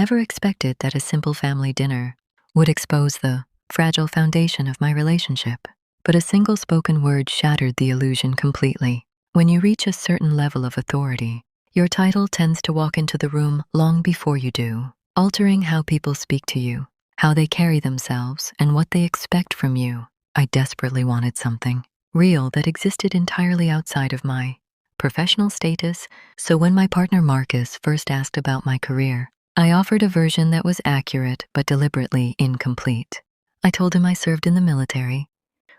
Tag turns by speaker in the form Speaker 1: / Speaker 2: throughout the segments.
Speaker 1: never expected that a simple family dinner would expose the fragile foundation of my relationship. But a single spoken word shattered the illusion completely. When you reach a certain level of authority, your title tends to walk into the room long before you do, altering how people speak to you, how they carry themselves, and what they expect from you. I desperately wanted something real that existed entirely outside of my professional status, so when my partner Marcus first asked about my career, I offered a version that was accurate but deliberately incomplete. I told him I served in the military,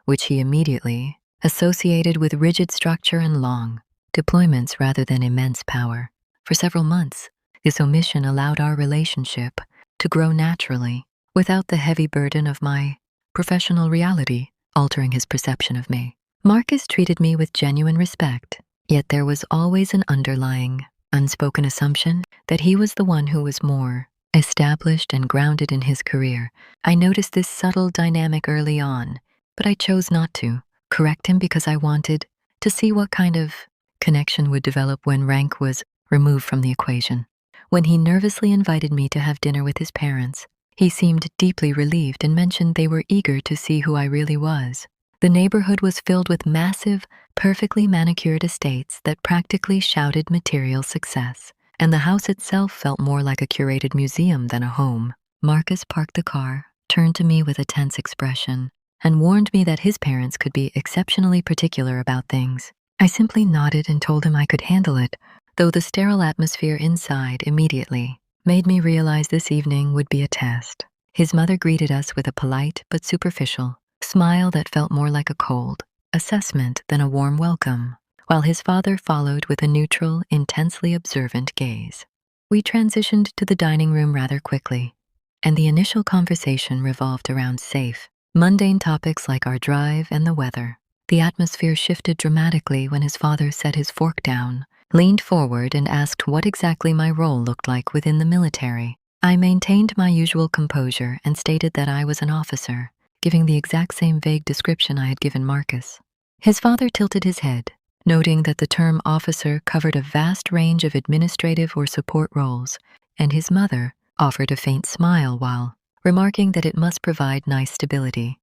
Speaker 1: which he immediately associated with rigid structure and long deployments rather than immense power. For several months, this omission allowed our relationship to grow naturally, without the heavy burden of my professional reality altering his perception of me. Marcus treated me with genuine respect, yet there was always an underlying, unspoken assumption that he was the one who was more established and grounded in his career. I noticed this subtle dynamic early on, but I chose not to correct him because I wanted to see what kind of connection would develop when rank was removed from the equation. When he nervously invited me to have dinner with his parents, he seemed deeply relieved and mentioned they were eager to see who I really was. The neighborhood was filled with massive, perfectly manicured estates that practically shouted material success, and the house itself felt more like a curated museum than a home. Marcus parked the car, turned to me with a tense expression, and warned me that his parents could be exceptionally particular about things. I simply nodded and told him I could handle it, though the sterile atmosphere inside immediately made me realize this evening would be a test. His mother greeted us with a polite but superficial smile that felt more like a cold assessment than a warm welcome, while his father followed with a neutral, intensely observant gaze. We transitioned to the dining room rather quickly, and the initial conversation revolved around safe, mundane topics like our drive and the weather. The atmosphere shifted dramatically when his father set his fork down, leaned forward, and asked what exactly my role looked like within the military. I maintained my usual composure and stated that I was an officer, giving the exact same vague description I had given Marcus. His father tilted his head, noting that the term officer covered a vast range of administrative or support roles, and his mother offered a faint smile while remarking that it must provide nice stability.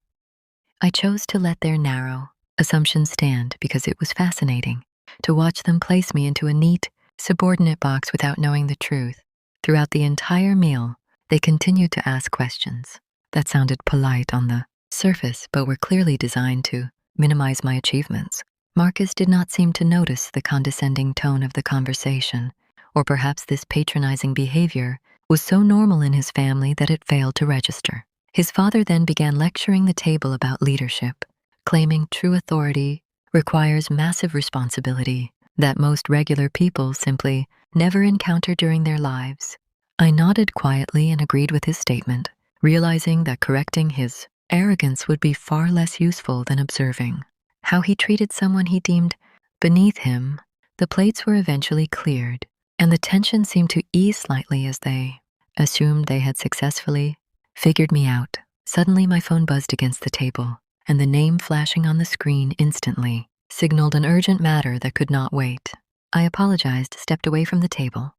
Speaker 1: I chose to let their narrow assumptions stand because it was fascinating to watch them place me into a neat, subordinate box without knowing the truth. Throughout the entire meal, they continued to ask questions that sounded polite on the surface but were clearly designed to minimize my achievements. Marcus did not seem to notice the condescending tone of the conversation, or perhaps this patronizing behavior was so normal in his family that it failed to register. His father then began lecturing the table about leadership, claiming true authority requires massive responsibility that most regular people simply never encounter during their lives. I nodded quietly and agreed with his statement, realizing that correcting his arrogance would be far less useful than observing how he treated someone he deemed beneath him. The plates were eventually cleared, and the tension seemed to ease slightly as they assumed they had successfully figured me out. Suddenly my phone buzzed against the table, and the name flashing on the screen instantly signaled an urgent matter that could not wait. I apologized, stepped away from the table,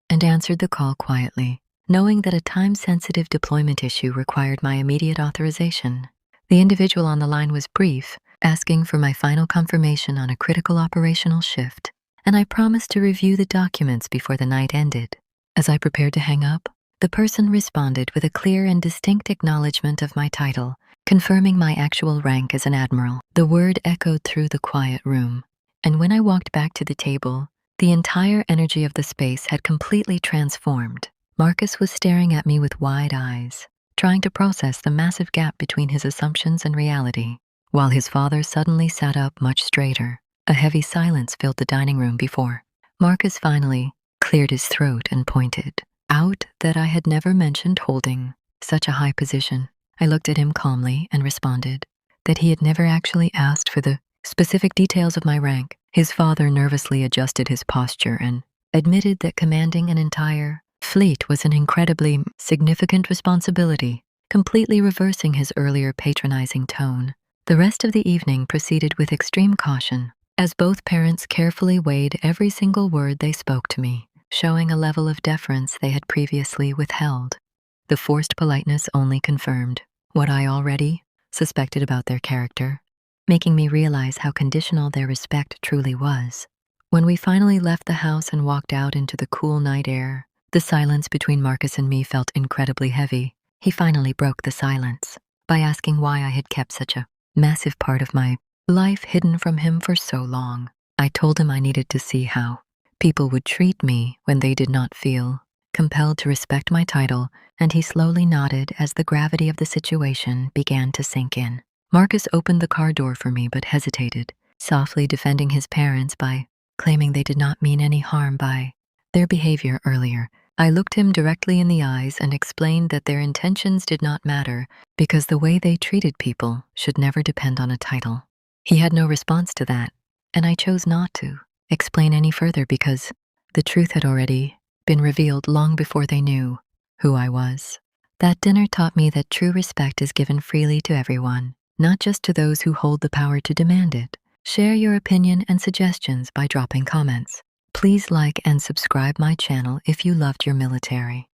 Speaker 1: and answered the call quietly, knowing that a time-sensitive deployment issue required my immediate authorization. The individual on the line was brief, asking for my final confirmation on a critical operational shift, and I promised to review the documents before the night ended. As I prepared to hang up, the person responded with a clear and distinct acknowledgement of my title, confirming my actual rank as an admiral. The word echoed through the quiet room, and when I walked back to the table, the entire energy of the space had completely transformed. Marcus was staring at me with wide eyes, trying to process the massive gap between his assumptions and reality, while his father suddenly sat up much straighter. A heavy silence filled the dining room before Marcus finally cleared his throat and pointed out that I had never mentioned holding such a high position. I looked at him calmly and responded that he had never actually asked for the specific details of my rank. His father nervously adjusted his posture and admitted that commanding an entire fleet was an incredibly significant responsibility, completely reversing his earlier patronizing tone. The rest of the evening proceeded with extreme caution, as both parents carefully weighed every single word they spoke to me. showing a level of deference they had previously withheld. The forced politeness only confirmed what I already suspected about their character, making me realize how conditional their respect truly was. When we finally left the house and walked out into the cool night air, the silence between Marcus and me felt incredibly heavy. He finally broke the silence by asking why I had kept such a massive part of my life hidden from him for so long. I told him I needed to see how people would treat me when they did not feel compelled to respect my title, and he slowly nodded as the gravity of the situation began to sink in. Marcus opened the car door for me but hesitated, softly defending his parents by claiming they did not mean any harm by their behavior earlier. I looked him directly in the eyes and explained that their intentions did not matter because the way they treated people should never depend on a title. He had no response to that, and I chose not to explain any further because the truth had already been revealed long before they knew who I was. That dinner taught me that true respect is given freely to everyone, not just to those who hold the power to demand it. Share your opinion and suggestions by dropping comments. Please like and subscribe my channel if you loved your military.